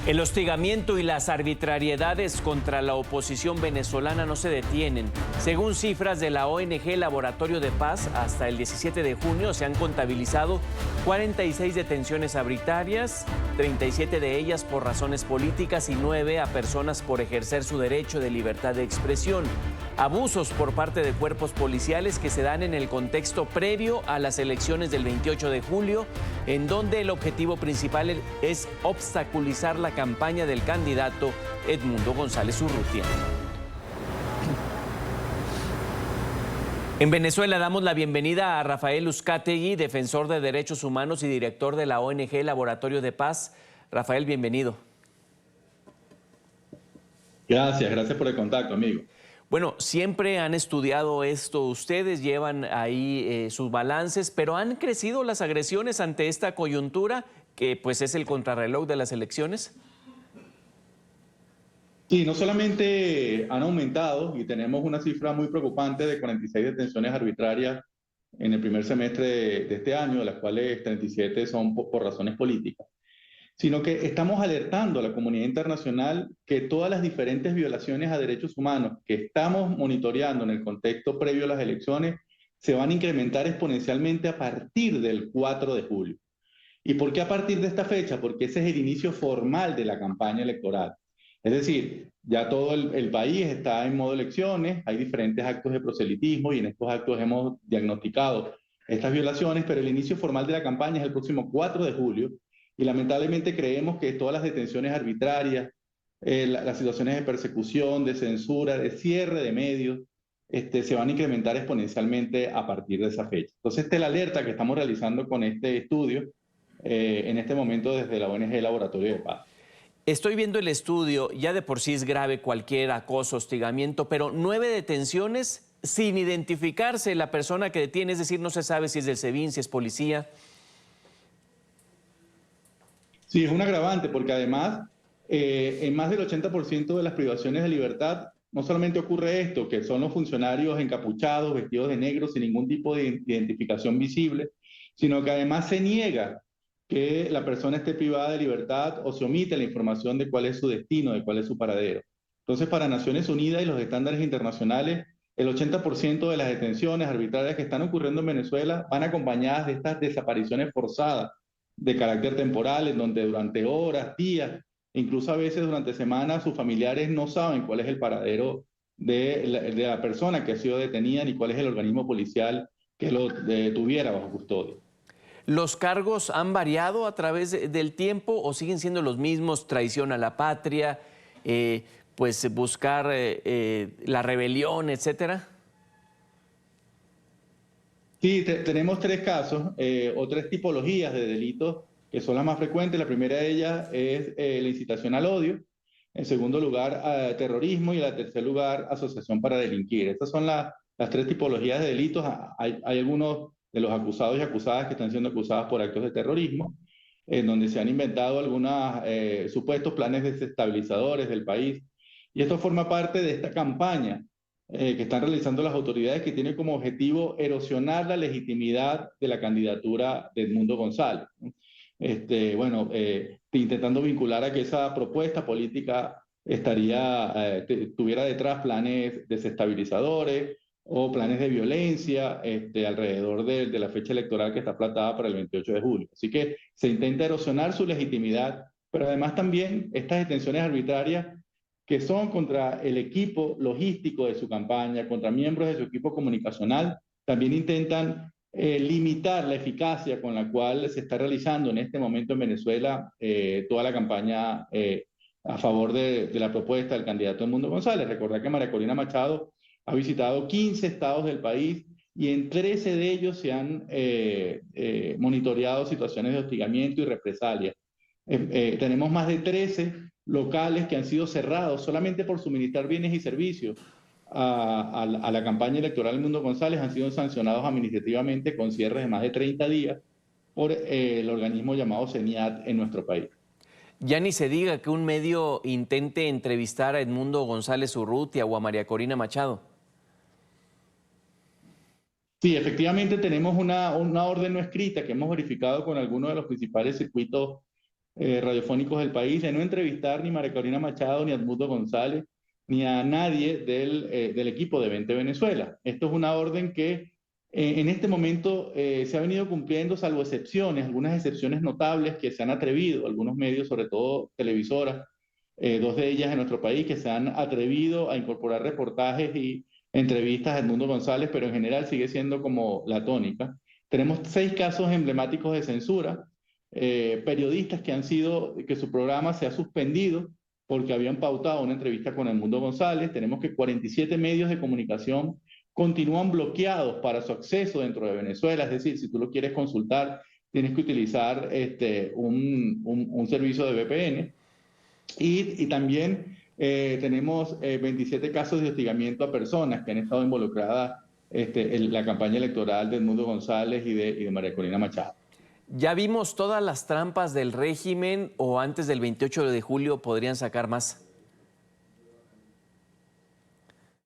El hostigamiento y las arbitrariedades contra la oposición venezolana no se detienen. Según cifras de la ONG Laboratorio de Paz, hasta el 17 de junio se han contabilizado 46 detenciones arbitrarias, 37 de ellas por razones políticas y 9 a personas por ejercer su derecho de libertad de expresión. Abusos por parte de cuerpos policiales que se dan en el contexto previo a las elecciones del 28 de julio, en donde el objetivo principal es obstaculizar la campaña del candidato Edmundo González Urrutia. En Venezuela damos la bienvenida a Rafael Uzcategui, defensor de derechos humanos y director de la ONG Laboratorio de Paz. Rafael, bienvenido. Gracias por el contacto, amigo. Bueno, siempre han estudiado esto, ustedes llevan ahí sus balances, pero ¿han crecido las agresiones ante esta coyuntura, que pues es el contrarreloj de las elecciones? Sí, no solamente han aumentado y tenemos una cifra muy preocupante de 46 detenciones arbitrarias en el primer semestre de este año, de las cuales 37 son por razones políticas, sino que estamos alertando a la comunidad internacional que todas las diferentes violaciones a derechos humanos que estamos monitoreando en el contexto previo a las elecciones se van a incrementar exponencialmente a partir del 4 de julio. ¿Y por qué a partir de esta fecha? Porque ese es el inicio formal de la campaña electoral. Es decir, ya todo el país está en modo elecciones, hay diferentes actos de proselitismo y en estos actos hemos diagnosticado estas violaciones, pero el inicio formal de la campaña es el próximo 4 de julio y lamentablemente creemos que todas las detenciones arbitrarias, las situaciones de persecución, de censura, de cierre de medios, se van a incrementar exponencialmente a partir de esa fecha. Entonces, esta es la alerta que estamos realizando con este estudio en este momento desde la ONG Laboratorio de Paz. Estoy viendo el estudio, ya de por sí es grave cualquier acoso, hostigamiento, pero 9 detenciones sin identificarse la persona que detiene, es decir, no se sabe si es del SEBIN, si es policía. Sí, es un agravante porque además en más del 80% de las privaciones de libertad no solamente ocurre esto, que son los funcionarios encapuchados, vestidos de negro, sin ningún tipo de identificación visible, sino que además se niega que la persona esté privada de libertad o se omite la información de cuál es su destino, de cuál es su paradero. Entonces, para Naciones Unidas y los estándares internacionales, el 80% de las detenciones arbitrarias que están ocurriendo en Venezuela van acompañadas de estas desapariciones forzadas de carácter temporal, en donde durante horas, días, incluso a veces durante semanas, sus familiares no saben cuál es el paradero de la persona que ha sido detenida ni cuál es el organismo policial que lo tuviera bajo custodia. ¿Los cargos han variado a través del tiempo o siguen siendo los mismos? Traición a la patria, pues buscar la rebelión, etcétera. Sí, tenemos 3 casos o 3 tipologías de delitos que son las más frecuentes. La primera de ellas es la incitación al odio. En segundo lugar, terrorismo. Y en tercer lugar, asociación para delinquir. Estas son las 3 tipologías de delitos. Hay algunos de los acusados y acusadas que están siendo acusados por actos de terrorismo, en donde se han inventado algunos supuestos planes desestabilizadores del país. Y esto forma parte de esta campaña que están realizando las autoridades, que tiene como objetivo erosionar la legitimidad de la candidatura de Edmundo González. Intentando vincular a que esa propuesta política tuviera detrás planes desestabilizadores o planes de violencia alrededor de la fecha electoral que está plantada para el 28 de julio. Así que se intenta erosionar su legitimidad, pero además también estas detenciones arbitrarias que son contra el equipo logístico de su campaña, contra miembros de su equipo comunicacional, también intentan limitar la eficacia con la cual se está realizando en este momento en Venezuela toda la campaña a favor de la propuesta del candidato Edmundo González. Recordar que María Corina Machado ha visitado 15 estados del país y en 13 de ellos se han monitoreado situaciones de hostigamiento y represalia. Tenemos más de 13 locales que han sido cerrados solamente por suministrar bienes y servicios a la campaña electoral del Edmundo González. Han sido sancionados administrativamente con cierres de más de 30 días por el organismo llamado CENIAT en nuestro país. Ya ni se diga que un medio intente entrevistar a Edmundo González Urrutia o a María Corina Machado. Sí, efectivamente tenemos una orden no escrita que hemos verificado con algunos de los principales circuitos radiofónicos del país, de no entrevistar ni a María Corina Machado, ni a Edmundo González, ni a nadie del equipo de Vente Venezuela. Esto es una orden que en este momento se ha venido cumpliendo, salvo excepciones, algunas excepciones notables que se han atrevido, algunos medios, sobre todo televisoras, dos de ellas en nuestro país, que se han atrevido a incorporar reportajes y entrevistas a Edmundo González, pero en general sigue siendo como la tónica. Tenemos 6 casos emblemáticos de censura, periodistas que su programa se ha suspendido porque habían pautado una entrevista con Edmundo González. Tenemos que 47 medios de comunicación continúan bloqueados para su acceso dentro de Venezuela. Es decir, si tú lo quieres consultar, tienes que utilizar un servicio de VPN. Y también tenemos 27 casos de hostigamiento a personas que han estado involucradas en la campaña electoral de Edmundo González y de María Corina Machado. ¿Ya vimos todas las trampas del régimen o antes del 28 de julio podrían sacar más?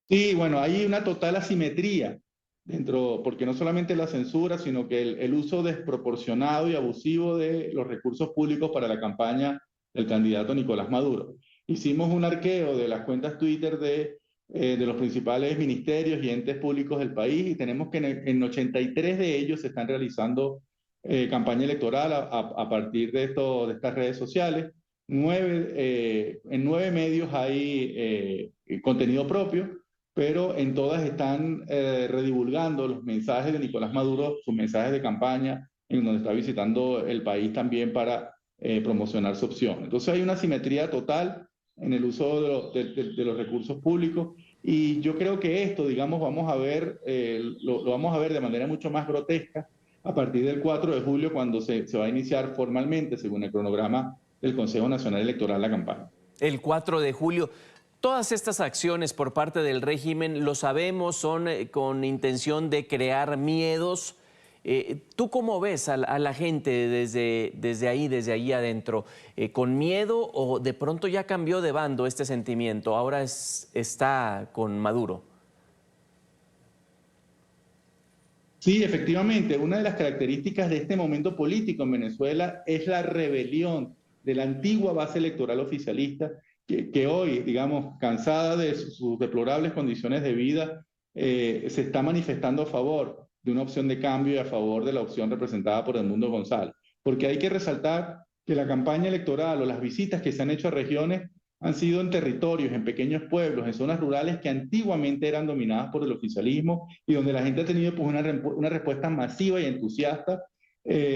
Sí, bueno, hay una total asimetría dentro, porque no solamente la censura, sino que el uso desproporcionado y abusivo de los recursos públicos para la campaña del candidato Nicolás Maduro. Hicimos un arqueo de las cuentas Twitter de los principales ministerios y entes públicos del país y tenemos que en 83 de ellos se están realizando campaña electoral a partir de estas redes sociales. En 9 medios hay contenido propio, pero en todas están redivulgando los mensajes de Nicolás Maduro, sus mensajes de campaña, en donde está visitando el país también para promocionar su opción. Entonces hay una asimetría total en el uso de los recursos públicos y yo creo que esto, digamos, vamos a ver, lo vamos a ver de manera mucho más grotesca a partir del 4 de julio cuando se va a iniciar formalmente, según el cronograma del Consejo Nacional Electoral, la campaña. El 4 de julio. Todas estas acciones por parte del régimen, lo sabemos, son con intención de crear miedos. ¿Tú cómo ves a la gente desde ahí adentro? ¿Con miedo o de pronto ya cambió de bando este sentimiento? Ahora está con Maduro. Sí, efectivamente, una de las características de este momento político en Venezuela es la rebelión de la antigua base electoral oficialista que hoy, digamos, cansada de sus deplorables condiciones de vida, se está manifestando a favor de una opción de cambio y a favor de la opción representada por Edmundo González. Porque hay que resaltar que la campaña electoral o las visitas que se han hecho a regiones han sido en territorios, en pequeños pueblos, en zonas rurales que antiguamente eran dominadas por el oficialismo y donde la gente ha tenido pues, una respuesta masiva y entusiasta,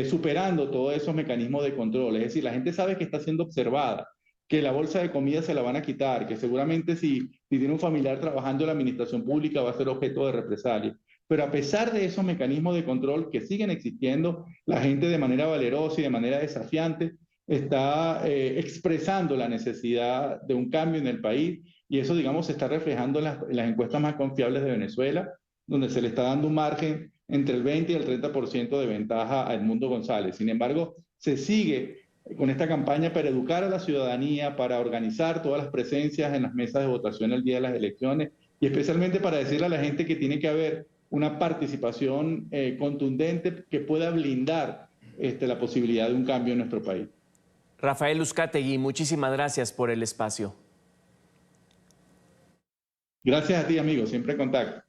superando todos esos mecanismos de control. Es decir, la gente sabe que está siendo observada, que la bolsa de comida se la van a quitar, que seguramente si tiene un familiar trabajando en la administración pública va a ser objeto de represalia. Pero a pesar de esos mecanismos de control que siguen existiendo, la gente de manera valerosa y de manera desafiante está expresando la necesidad de un cambio en el país y eso, digamos, se está reflejando en las encuestas más confiables de Venezuela, donde se le está dando un margen entre el 20 y el 30% de ventaja a Edmundo González. Sin embargo, se sigue con esta campaña para educar a la ciudadanía, para organizar todas las presencias en las mesas de votación el día de las elecciones y especialmente para decirle a la gente que tiene que haber una participación contundente que pueda blindar la posibilidad de un cambio en nuestro país. Rafael Uzcategui, muchísimas gracias por el espacio. Gracias a ti, amigo, siempre en contacto.